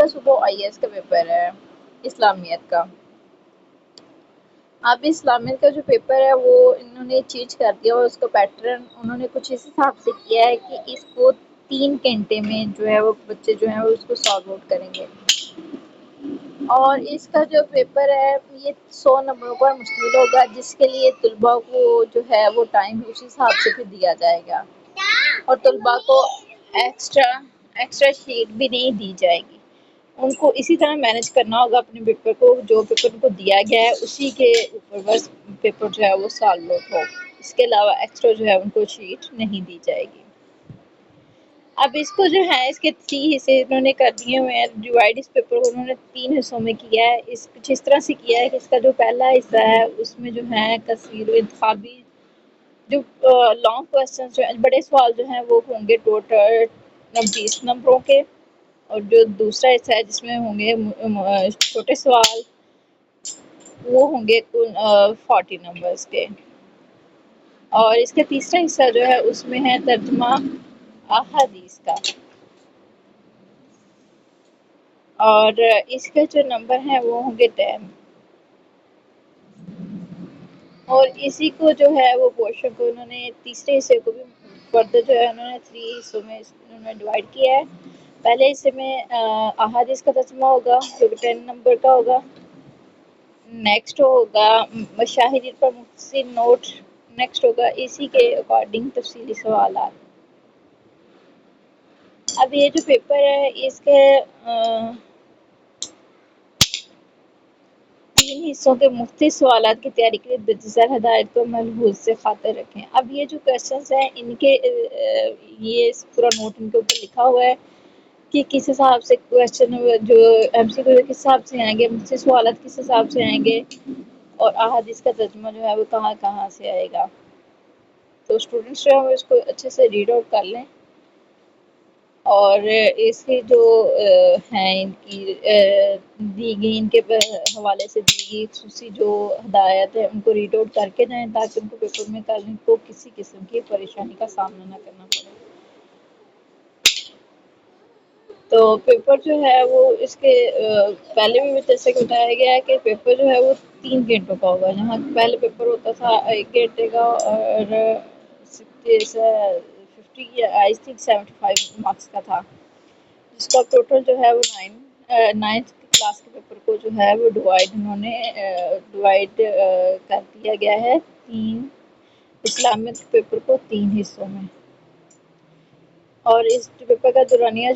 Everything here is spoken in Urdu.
صبح IAS کا پیپر ہے اسلامیت کا. اب اسلامیت کا جو پیپر ہے وہ انہوں نے چینج کر دیا اور اس کا پیٹرن انہوں نے کچھ اس حساب سے کیا ہے کہ اس کو 3 گھنٹے میں جو ہے وہ بچے جو ہیں وہ اس کو سالو آؤٹ کریں گے. اور اس کا جو پیپر ہے یہ 100 نمبروں پر مشتمل ہوگا، جس کے لیے طلباء کو جو ہے وہ ٹائم اس حساب سے پھر دیا جائے گا، اور طلباء کو ایکسٹرا شیٹ بھی نہیں دی جائے گی. ان کو اسی طرح مینج کرنا ہوگا اپنے پیپر کو، جو پیپر ان کو دیا گیا ہے اسی کے اوپر بس پیپر جو ہے وہ سالو آؤٹ ہو. اس کے علاوہ ایکسٹرا جو ہے ان کو شیٹ نہیں دی جائے گی. اب اس کو جو ہے اس کے 3 حصے انہوں نے کر دیے ہوئے ہیں ڈیوائڈ. اس پیپر کو انہوں نے 3 حصوں میں کیا ہے. اس کچھ اس طرح سے کیا ہے کہ اس کا جو پہلا حصہ ہے اس میں جو ہے تصویر و انتخابی جو لانگ کوسچن جو بڑے سوال جو ہیں وہ ہوں گے ٹوٹل 20 نمبروں کے، اور جو دوسرا حصہ ہے جس میں ہوں گے چھوٹے سوال وہ ہوں گے 40 نمبرز کے. اور اس کا تیسرا حصہ جو ہے اس میں ہے ترجمہ احادیث کا، اور اس کے جو نمبر ہیں وہ ہوں گے 10. اور اسی کو جو ہے وہ پورشن کو انہوں نے تیسرے حصے کو بھی فردر جو ہے انہوں نے 3 حصوں میں انہوں نے ڈیوائڈ کیا ہے. پہلے حصے میں احادیث کا ترجمہ ہوگا جو کہ 10 نمبر کا ہوگا. نیکسٹ ہوگا مشاہدین پر مختصر نوٹ. نیکسٹ ہوگا اسی کے اکارڈنگ تفصیلی سوالات. اب یہ جو پیپر ہے اس کے 3 حصوں کے مختلف سوالات کی تیاری کے لیے بجزر ہدایت کو ملحوظ سے خاطر رکھیں. اب یہ جو کویسچنز ہیں ان کے یہ پورا نوٹ ان کے اوپر لکھا ہوا ہے کہ کس حساب سے کویسچن جو MCQ کس حساب سے آئیں گے، مجھ سے سوالات کس حساب سے آئیں گے، اور احادیث کا ترجمہ جو ہے وہ کہاں کہاں سے آئے گا. تو اسٹوڈنٹس جو ہے اس کو اچھے سے ریڈ آؤٹ کر لیں. اور اس کی جو ہیں ان کی دی گئی ان کے حوالے سے دی گئی خصوصی جو ہدایت ہے ان کو ریڈ آؤٹ کر کے جائیں تاکہ ان کو پیپر میں کل ان کو کسی قسم کی پریشانی کا سامنا نہ کرنا پڑے. تو پیپر جو ہے وہ اس کے پہلے بھی جیسے کہ بتایا گیا ہے کہ پیپر جو ہے وہ 3 گھنٹوں کا ہوگا، جہاں پہلے پیپر ہوتا تھا 1 گھنٹے کا اور 75 مارکس کا تھا، جس کا ٹوٹل جو ہے وہ 9th کلاس کے پیپر کو جو ہے وہ ڈیوائڈ کر دیا گیا ہے 3 اسلامیت پیپر کو 3 حصوں میں. اور اس پیپر کا دورانیہ